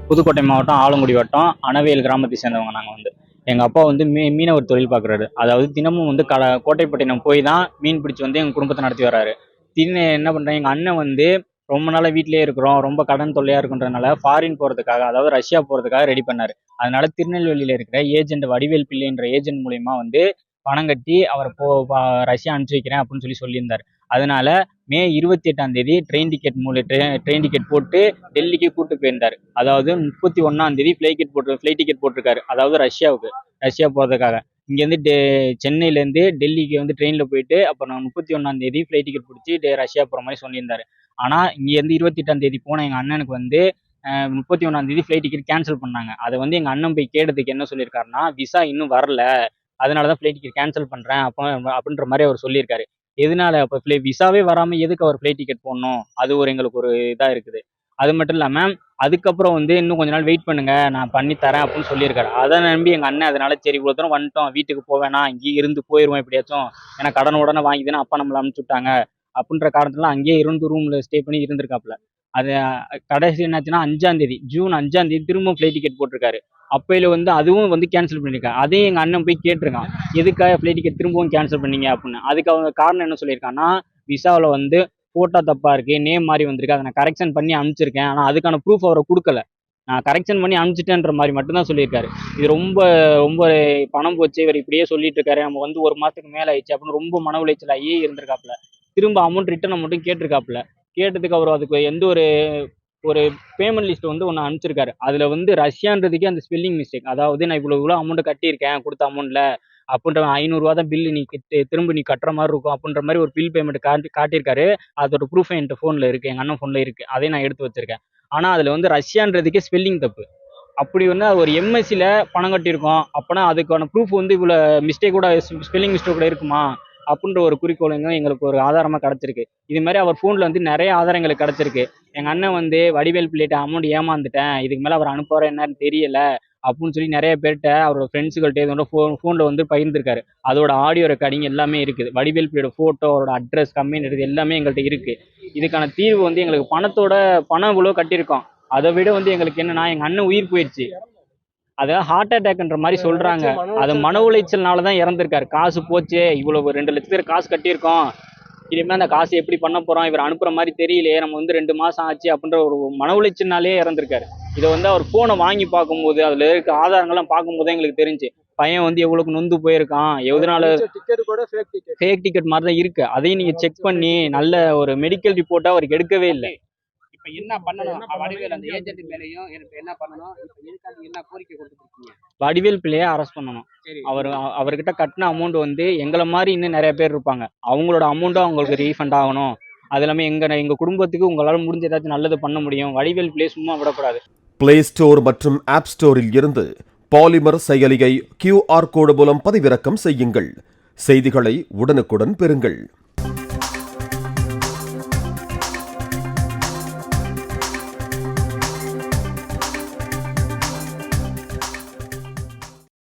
புதுக்கோட்டை மாவட்டம் ஆலங்குடி வட்டம் அணவேல் கிராமத்தை சேர்ந்தவங்க நாங்கள் வந்து. எங்கள் அப்பா வந்து மீனவர் தொழில் பார்க்குறாரு. அதாவது தினமும் வந்து கோட்டைப்பட்டினம் போய் தான் மீன் பிடிச்சி வந்து எங்கள் குடும்பத்தை நடத்தி வர்றாரு. என்ன பண்ணுறேன், எங்கள் அண்ணன் வந்து ரொம்ப நாளாக வீட்டிலே இருக்கிறோம், ரொம்ப கடன் தொல்லையாக இருக்குன்றதுனால ஃபாரின் போகிறதுக்காக, அதாவது ரஷ்யா போகிறதுக்காக ரெடி பண்ணார். அதனால திருநெல்வேலியில் இருக்கிற ஏஜென்ட் வடிவேல் பிள்ளைன்ற ஏஜென்ட் மூலியமா வந்து பணம் கட்டி அவரை ரஷ்யா அனுப்பிச்சு வைக்கிறேன் அப்படின்னு சொல்லியிருந்தார். அதனால மே 28 ட்ரெயின் டிக்கெட் போட்டு டெல்லிக்கு கூட்டு போயிருந்தார். அதாவது 31 ஃபிளைட் டிக்கெட் போட்டிருக்காரு, அதாவது ரஷ்யா போறதுக்காக. இங்கேருந்து சென்னையிலேருந்து டெல்லிக்கு வந்து ட்ரெயினில் போயிட்டு அப்புறம் 31 ஃப்ளைட் டிக்கெட் பிடிச்சி ரஷ்யா போகிற மாதிரி சொல்லியிருந்தாரு. ஆனால் இங்கேருந்து 28 போன எங்கள் அண்ணனுக்கு வந்து 31 ஃப்ளைட் டிக்கெட் கேன்சல் பண்ணாங்க. அதை வந்து எங்கள் அண்ணன் போய் கேட்டதுக்கு என்ன சொல்லியிருக்காருன்னா, விசா இன்னும் வரல, அதனால தான் ஃப்ளைட் டிக்கெட் கேன்சல் பண்ணுறேன் அப்படின்ற மாதிரி அவர் சொல்லியிருக்காரு. எதனால அப்போ விசாவே வராமல் எதுக்கு அவர் ஃப்ளைட் டிக்கெட் போடணும்? அது எங்களுக்கு ஒரு இதாக இருக்குது. அது மட்டும் இல்லாமல் அதுக்கப்புறம் வந்து இன்னும் கொஞ்ச நாள் வெயிட் பண்ணுங்க, நான் பண்ணி தரேன் அப்படின்னு சொல்லியிருக்காரு. அதை நம்பி எங்கள் அண்ணன் அதனால சரி இவ்வளோ தூரம் வந்துட்டோம், வீட்டுக்கு போவேனா, இங்கேயே இருந்து போயிடுவோம் எப்படியாச்சும், ஏன்னா கடன் உடனே வாங்கி தானே அப்பா நம்மளை அனுப்பிச்சு விட்டாங்க அப்படின்ற காரணத்துல அங்கேயே இருந்து ரூம்ல ஸ்டே பண்ணி இருந்திருக்காப்புல. அது கடைசி என்னாச்சுன்னா ஜூன் 5 திரும்ப ஃப்ளைட் டிக்கெட் போட்டிருக்காரு. அப்பையில வந்து அதுவும் வந்து கேன்சல் பண்ணியிருக்காங்க. அதையும் எங்கள் அண்ணன் போய் கேட்டிருக்கான், எதுக்காக ஃப்ளைட் டிக்கெட் திரும்பவும் கேன்சல் பண்ணீங்க அப்படின்னு. அதுக்கு அவங்க காரணம் என்ன சொல்லியிருக்காங்கன்னா, விசாவில் வந்து ஃபோட்டோ தப்பாக இருக்குது, நேம் மாதிரி வந்திருக்கு, அதை நான் கரெக்ஷன் பண்ணி அனுப்பிச்சிருக்கேன், ஆனால் அதுக்கான ப்ரூஃப் அவரை கொடுக்கல, நான் கரெக்ஷன் பண்ணி அனுப்பிச்சிட்டேன்ற மாதிரி மட்டும்தான் சொல்லியிருக்காரு. இது ரொம்ப ரொம்ப பணம் போச்சு, இவர் இப்படியே சொல்லிட்டு இருக்காரு, நம்ம வந்து ஒரு மாதத்துக்கு மேலே ஆயிடுச்சு அப்படின்னு ரொம்ப மன உளைச்சலாகி இருந்திருக்காப்புல. திரும்ப ரிட்டர்ன் அமௌண்ட்டும் கேட்டிருக்காப்புல. கேட்டதுக்கு அவர் அதுக்கு எந்த ஒரு பேமெண்ட் லிஸ்ட் வந்து ஒன்று அனுப்பிச்சிருக்காரு. அதில் வந்து ரஷ்யான்றதுக்கே அந்த ஸ்பெல்லிங் மிஸ்டேக், அதாவது நான் இவ்வளோ அமௌண்ட்டை கட்டியிருக்கேன், கொடுத்த அமௌண்ட்டில் அப்படின்ற 500 தான் பில்லு, நீ திரும்ப நீ கட்டுற மாதிரி இருக்கும் அப்படின்ற மாதிரி ஒரு பில் பேமெண்ட் காட்டியிருக்காரு. அதோட ப்ரூஃப் என்கிட்ட ஃபோனில் இருக்குது, எங்கள் அண்ணன் ஃபோனில் இருக்குது, அதையும் நான் எடுத்து வச்சிருக்கேன். ஆனால் அதில் வந்து ரஷ்யான்றதுக்கே ஸ்பெல்லிங் தப்பு. அப்படி வந்து ஒரு எம்எஸ்சியில் பணம் கட்டியிருக்கோம் அப்படின்னா அதுக்கான ப்ரூஃப் வந்து இவ்வளோ மிஸ்டேக் கூட, ஸ்பெல்லிங் மிஸ்டேக் கூட இருக்குமா அப்படின்ற ஒரு குறிக்கோளுங்க எங்களுக்கு ஒரு ஆதாரமாக கிடச்சிருக்கு. இது மாதிரி அவர் ஃபோனில் வந்து நிறைய ஆதாரங்களுக்கு கிடச்சிருக்கு. எங்கள் அண்ணன் வந்து வடிவேல் பிள்ளைகிட்ட அமௌண்ட் ஏமாந்துட்டேன், இதுக்கு மேலே அவர் அனுப்புவார் என்னன்னு தெரியல அப்படின்னு சொல்லி நிறைய பேர்கிட்ட அவரோட ஃப்ரெண்ட்ஸுகள்கிட்ட இதோட ஃபோனில் வந்து பகிர்ந்துருக்காரு. அதோட ஆடியோ ரெக்கார்டிங் எல்லாமே இருக்குது. வடிவேல் பிள்ளையோட ஃபோட்டோ, அவரோட அட்ரஸ், கம்மின்னு இருக்குது, எல்லாமே எங்கள்கிட்ட இருக்குது. இதுக்கான தீர்வு வந்து எங்களுக்கு பணம் இவ்வளோ கட்டியிருக்கோம், அதை விட வந்து எங்களுக்கு என்னன்னா, எங்கள் அண்ணன் உயிர் போயிடுச்சு, அதை ஹார்ட் அட்டாக்ன்ற மாதிரி சொல்றாங்க. அது மன உளைச்சல்னால தான் இறந்திருக்காரு. காசு போச்சு, இவ்வளவு 2 லட்சம் பேர் காசு கட்டியிருக்கோம், இனிமே அந்த காசு எப்படி பண்ண போறோம், இவர் அனுப்புற மாதிரி தெரியலையே, நம்ம வந்து 2 மாசம் ஆச்சு அப்படின்ற ஒரு மன உளைச்சல்னாலே இறந்திருக்காரு. இதை வந்து அவர் போனை வாங்கி பார்க்கும்போது அதுல இருக்க ஆதாரங்கள்லாம் பார்க்கும்போது எங்களுக்கு தெரிஞ்சு பையன் வந்து எவ்வளவுக்கு நொந்து போயிருக்கான், எதனால ஃபேக் டிக்கெட் மாதிரி தான் இருக்கு. அதையும் நீங்க செக் பண்ணி நல்ல ஒரு மெடிக்கல் ரிப்போர்ட்டா அவருக்கு எடுக்கவே இல்லை. என்ன பண்ணணும், வடிவேல் அந்த ஏஜென்ட் மேலேயும் என்ன பண்ணணும், என்ன கோரிக்கை கொடுத்துருக்கீங்க? வடிவேல் பிள்ளையை அரெஸ்ட் பண்ணணும். அவர்கிட்ட கட்டின அமௌண்ட் வந்து எங்களை மாதிரி இன்னும் நிறைய பேர் இருப்பாங்க, அவங்களோட அமௌண்ட்டும் அவங்களுக்கு ரீஃபண்ட் ஆகணும். அது இல்லாமல் எங்க குடும்பத்துக்கு உங்களால் முடிஞ்ச ஏதாச்சும் நல்லது பண்ண முடியும். வடிவேல் பிள்ளையை சும்மா விடக்கூடாது. பிளே ஸ்டோர் மற்றும் ஆப் ஸ்டோரில் இருந்து பாலிமர் செயலியை QR கோடு மூலம் பதிவிறக்கம் செய்யுங்கள். செய்திகளை உடனுக்குடன் பெறுங்கள்.